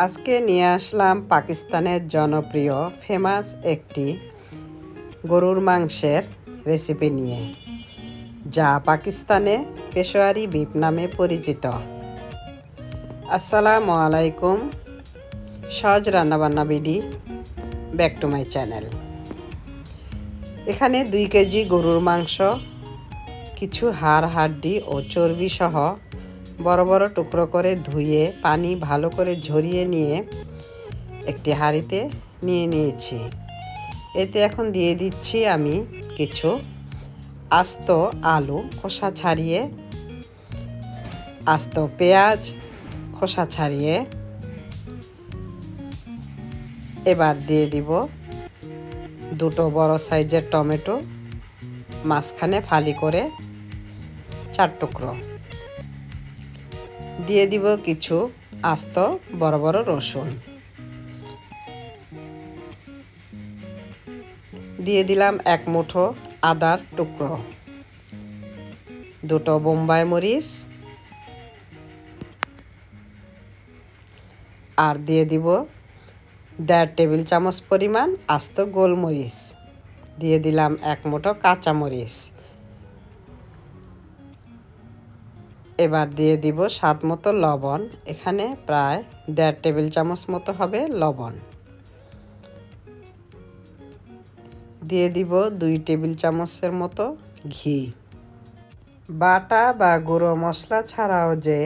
আজকে নিয়ে আসলাম পাকিস্তানের জনপ্রিয় ফেমাস একটি গরুর মাংসের রেসিপি নিয়ে, যা পাকিস্তানে পেশোয়ারি বিফ নামে পরিচিত। আসসালামু আলাইকুম, সহজ রান্নাবান্না BD, back to my channel. এখানে 2 কেজি গরুর মাংস, কিছু হাড় হাড্ডি ও চর্বি সহ বড় বড় টুকরো করে ধুয়ে পানি ভালো করে ঝরিয়ে নিয়ে একটি হাঁড়িতে নিয়ে নিয়েছি। এতে এখন দিয়ে দিচ্ছি আমি কিছু আস্ত আলু খোসা ছাড়িয়ে, আস্ত পেঁয়াজ খোসা ছাড়িয়ে। এবার দিয়ে দিব 2 বড় সাইজের টমেটো, মাঝখানে ফালি করে 4 টুকরো। দিয়ে দিব কিছু আস্ত বড় বড় রসুন। দিয়ে দিলাম 1 মুঠো আদার টুকরো, 2 বোম্বাই মরিচ, আর দিয়ে দিব 1.5 টেবিল চামচ পরিমাণ আস্ত গোলমরিচ। দিয়ে দিলাম 1 মুঠো কাঁচা মরিচ। এবার দিয়ে দিব স্বাদ মতো লবণ, এখানে প্রায় 1.5 টেবিল চামচ মতো হবে লবণ। দিয়ে দিব 2 টেবিল চামচের মতো ঘি। বাটা বা গুঁড়ো মশলা ছাড়াও যে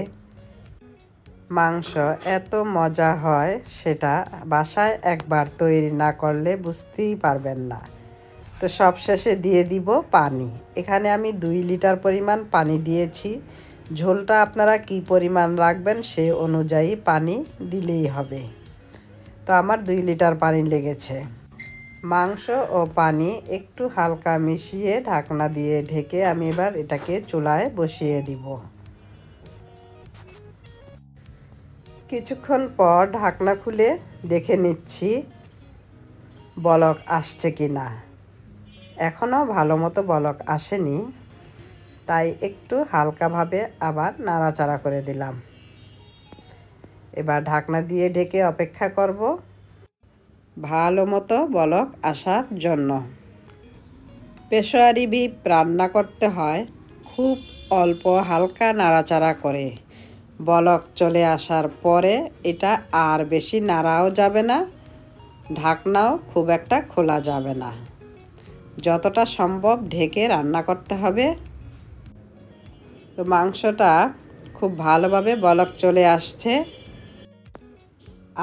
মাংস এত মজা হয় সেটা বাসায় একবার তৈরি না করলে বুঝতেই পারবেন না। তো সবশেষে দিয়ে দিব পানি। এখানে আমি 2 লিটার পরিমাণ পানি দিয়েছি। ঝোলটা আপনারা কি পরিমাণ রাখবেন সে অনুযায়ী পানি দিলেই হবে। তো আমার 2 লিটার পানি লেগেছে। মাংস ও পানি একটু হালকা মিশিয়ে ঢাকনা দিয়ে ঢেকে আমি এবার এটাকে চুলায় বসিয়ে দিব। কিছুক্ষণ পর ঢাকনা খুলে দেখে নিচ্ছি বলক আসছে কি না। এখনও ভালো মতো বলক আসেনি, তাই একটু হালকাভাবে আবার নাড়াচাড়া করে দিলাম। এবার ঢাকনা দিয়ে ঢেকে অপেক্ষা করব ভালো মতো বলক আসার জন্য। পেশোয়ারি বিফ রান্না করতে হয় খুব অল্প হালকা নাড়াচাড়া করে। বলক চলে আসার পরে এটা আর বেশি নাড়াও যাবে না, ঢাকনাও খুব একটা খোলা যাবে না। যতটা সম্ভব ঢেকে রান্না করতে হবে। তো মাংসটা খুব ভালোভাবে বলক চলে আসছে।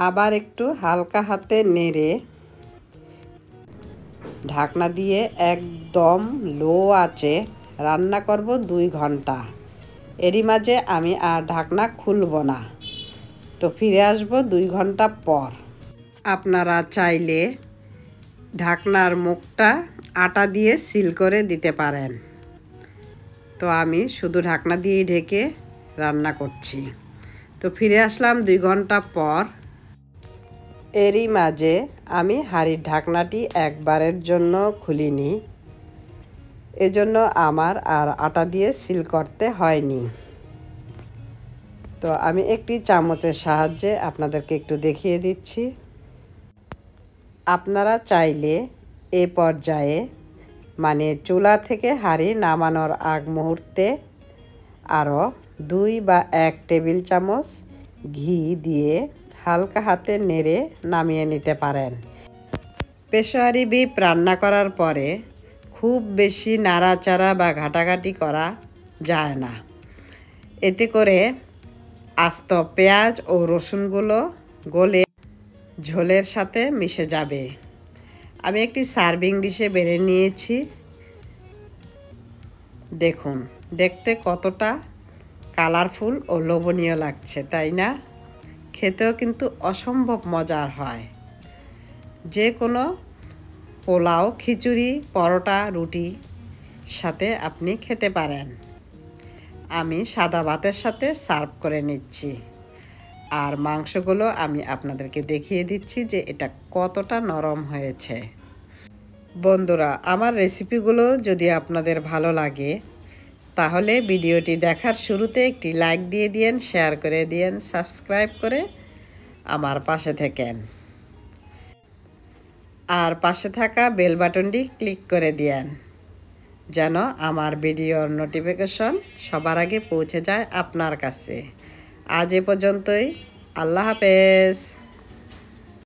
আবার একটু হালকা হাতে নেড়ে ঢাকনা দিয়ে একদম লো আঁচে রান্না করব 2 ঘন্টা। এরই মাঝে আমি আর ঢাকনা খুলব না। তো ফিরে আসব 2 ঘন্টা পর। আপনারা চাইলে ঢাকনার মুখটা আটা দিয়ে সিল করে দিতে পারেন। তো আমি শুধু ঢাকনা দিয়ে ঢেকে রান্না করছি। তো ফিরে আসলাম 2 ঘন্টা পর। এরই মাঝে আমি হাঁড়ির ঢাকনাটি একবারের জন্য খুলিনি, এজন্য আমার আর আটা দিয়ে সিল করতে হয়নি। তো আমি একটি চামচের সাহায্যে আপনাদেরকে একটু দেখিয়ে দিচ্ছি। আপনারা চাইলে এ পর্যায়ে মানে চুলা থেকে হাঁড়ি নামানোর আগ মুহূর্তে আরও 2 বা 1 টেবিল চামচ ঘি দিয়ে হালকা হাতে নেড়ে নামিয়ে নিতে পারেন। পেশোয়ারি বিফ রান্না করার পরে খুব বেশি নাড়াচাড়া বা ঘাটাঘাটি করা যায় না। এতে করে আস্ত পেঁয়াজ ও রসুনগুলো গলে ঝোলের সাথে মিশে যাবে। আমি একটি সার্ভিং ডিশে বেড়ে নিয়েছি। দেখুন দেখতে কতটা কালারফুল ও লোভনীয় লাগছে, তাই না? খেতেও কিন্তু অসম্ভব মজার হয়। যে কোনো পোলাও, খিচুড়ি, পরোটা, রুটি সাথে আপনি খেতে পারেন। আমি সাদা ভাতের সাথে সার্ভ করে নিচ্ছি। আর মাংসগুলো আমি আপনাদেরকে দেখিয়ে দিচ্ছি যে এটা কতটা নরম হয়েছে। বন্ধুরা, আমার রেসিপিগুলো যদি আপনাদের ভালো লাগে তাহলে ভিডিওটি দেখার শুরুতে একটি লাইক দিয়ে দিয়েন, শেয়ার করে দিয়েন, সাবস্ক্রাইব করে আমার পাশে থাকেন। আর পাশে থাকা বেল বাটনটি ক্লিক করে দিয়েন, যেন আমার ভিডিওর নোটিফিকেশন সবার আগে পৌঁছে যায় আপনার কাছে। আজ এ পর্যন্তই। আল্লাহ হাফেজ।